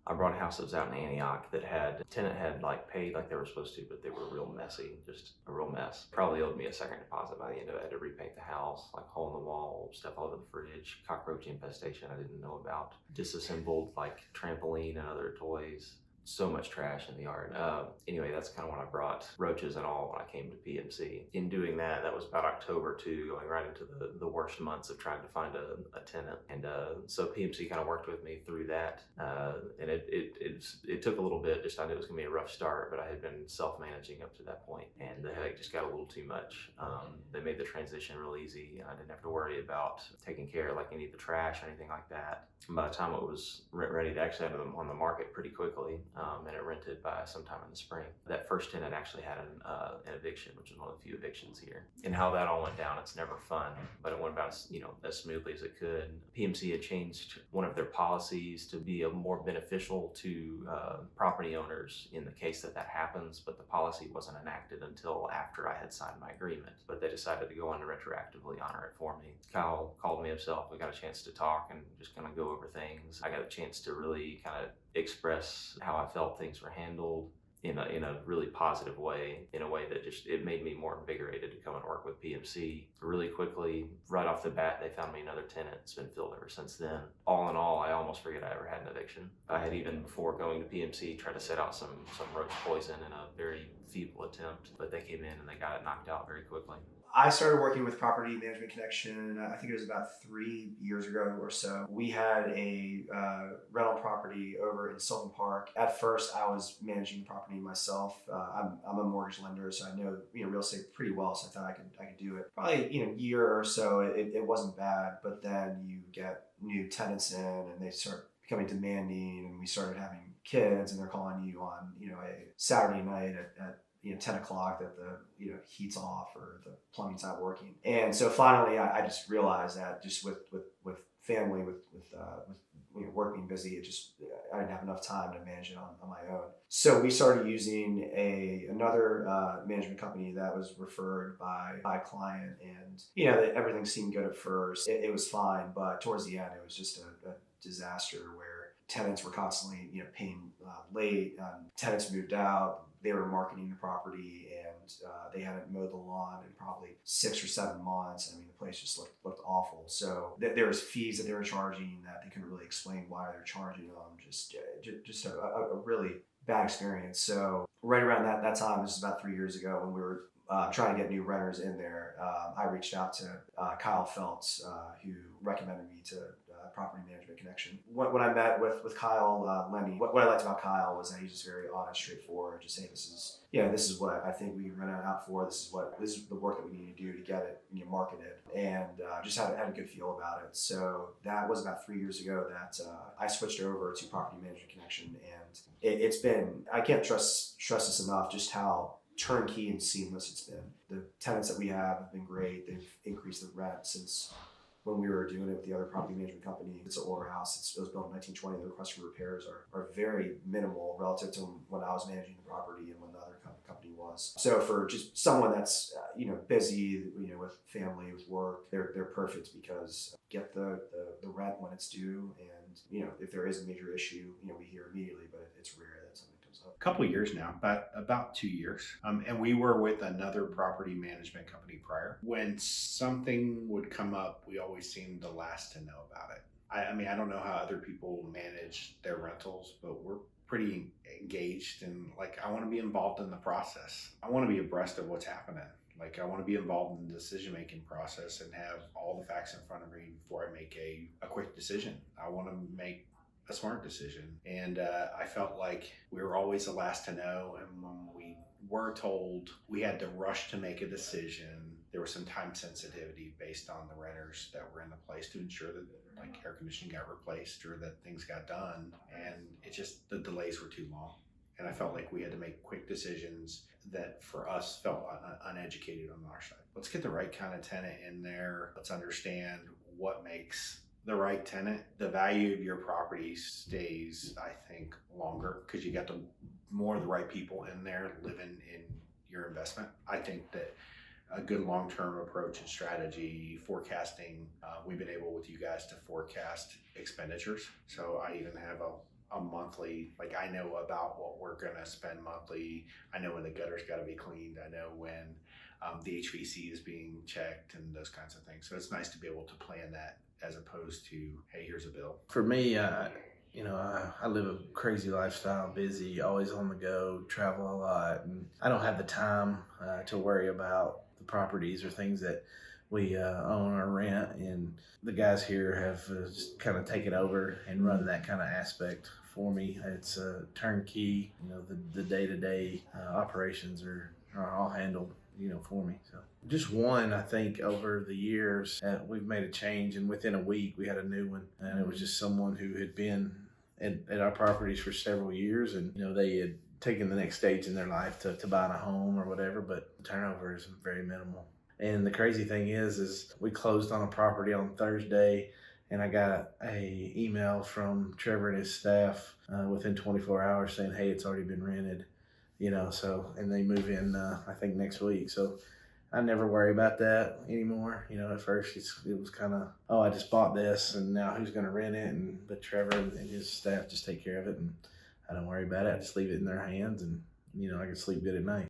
I brought a house that was out in Antioch that tenant had like paid like they were supposed to, but they were real messy, just a real mess. Probably owed me a second deposit by the end of it. I had to repaint the house, like hole in the wall, stuff all over the fridge, cockroach infestation I didn't know about, disassembled like trampoline and other toys. So much trash in the yard. Anyway, that's kind of when I brought roaches and all when I came to PMC. In doing that, that was about October too, going right into the worst months of trying to find a tenant. And so PMC kind of worked with me through that. And it took a little bit. Just I knew it was gonna be a rough start, but I had been self-managing up to that point, and the headache just got a little too much. They made the transition real easy. I didn't have to worry about taking care of like any of the trash or anything like that. And by the time it was ready to actually have them on the market pretty quickly, and it rented by sometime in the spring. That first tenant actually had an eviction, which was one of the few evictions here. And how that all went down, it's never fun, but it went about as smoothly as it could. PMC had changed one of their policies to be more beneficial to property owners in the case that happens, but the policy wasn't enacted until after I had signed my agreement. But they decided to go on to retroactively honor it for me. Kyle called me himself. We got a chance to talk and just kind of go over things. I got a chance to really kind of express how I felt things were handled in a really positive way, in a way that it made me more invigorated to come and work with PMC really quickly. Right off the bat, they found me another tenant. It's been filled ever since then. All in all, I almost forget I ever had an eviction. I had, even before going to PMC, tried to set out some roach poison in a very feeble attempt, but they came in and they got it knocked out very quickly. I started working with Property Management Connection, I think it was about 3 years ago or so. We had a rental property over in Sylvan Park. At first, I was managing the property myself. I'm a mortgage lender, so I know real estate pretty well. So I thought I could do it. Probably a year or so, it wasn't bad. But then you get new tenants in, and they start becoming demanding, and we started having kids, and they're calling you on a Saturday night at 10 o'clock that the heat's off or the plumbing's not working. And so finally I just realized that just with family, with work being busy, I didn't have enough time to manage it on my own. So we started using another management company that was referred by a client, and everything seemed good at first. It was fine, but towards the end it was just a disaster where tenants were constantly paying late. Tenants moved out. They were marketing the property, and they hadn't mowed the lawn in probably 6 or 7 months. I mean, the place just looked awful. So there was fees that they were charging that they couldn't really explain why they're charging them. Just a really bad experience. So right around that time, this is about 3 years ago, when we were trying to get new renters in there, I reached out to Kyle Feltz, who recommended me to Property Management Connection. When I met with Kyle Lemmy, what I liked about Kyle was that he's just very honest, straightforward. Just saying, this is what I think we can rent it out for. This is the work that we need to do to get it marketed, and just had a good feel about it. So that was about 3 years ago that I switched over to Property Management Connection, and it's been, I can't stress this enough, just how turnkey and seamless it's been. The tenants that we have been great. They've increased the rent since when we were doing it with the other property management company. It's an older house. It was built in 1920. The requests for repairs are very minimal relative to when I was managing the property and when the other company was. So for just someone that's busy, with family, with work, they're perfect, because get the rent when it's due, and if there is a major issue, we hear immediately, but it's rare that something comes up. A couple of years now, about 2 years. And we were with another property management company prior. When something would come up, we always seemed the last to know about it. I mean, I don't know how other people manage their rentals, but we're pretty engaged, and I want to be involved in the process. I want to be abreast of what's happening. I want to be involved in the decision-making process and have all the facts in front of me before I make a quick decision. I want to make a smart decision. And I felt like we were always the last to know. And when we were told we had to rush to make a decision, there was some time sensitivity based on the renters that were in the place to ensure that air conditioning got replaced or that things got done. And the delays were too long. And I felt like we had to make quick decisions that for us felt uneducated on our side. Let's get the right kind of tenant in there. Let's understand what makes the right tenant. The value of your property stays, I think, longer because you got more of the right people in there living in your investment. I think that a good long-term approach and strategy, forecasting, we've been able with you guys to forecast expenditures. So I even have a monthly, like I know about what we're gonna spend monthly. I know when the gutter's got to be cleaned. I know when the HVC is being checked and those kinds of things. So it's nice to be able to plan that as opposed to, hey, here's a bill. For me, I live a crazy lifestyle, busy, always on the go, travel a lot, and I don't have the time to worry about the properties or things that we own or rent. And the guys here have just kind of taken over and run that kind of aspect for me. It's turnkey. The day-to-day operations are all handled, for me. So just one, I think over the years, we've made a change, and within a week we had a new one, and it was just someone who had been at our properties for several years, and they had taken the next stage in their life to buying a home or whatever, but the turnover is very minimal. And the crazy thing is we closed on a property on Thursday, and I got a email from Trevor and his staff within 24 hours saying, hey, it's already been rented, so, and they move in, I think next week. So I never worry about that anymore. At first it was kind of, oh, I just bought this and now who's going to rent it? But Trevor and his staff just take care of it, and I don't worry about it. I just leave it in their hands, and I can sleep good at night.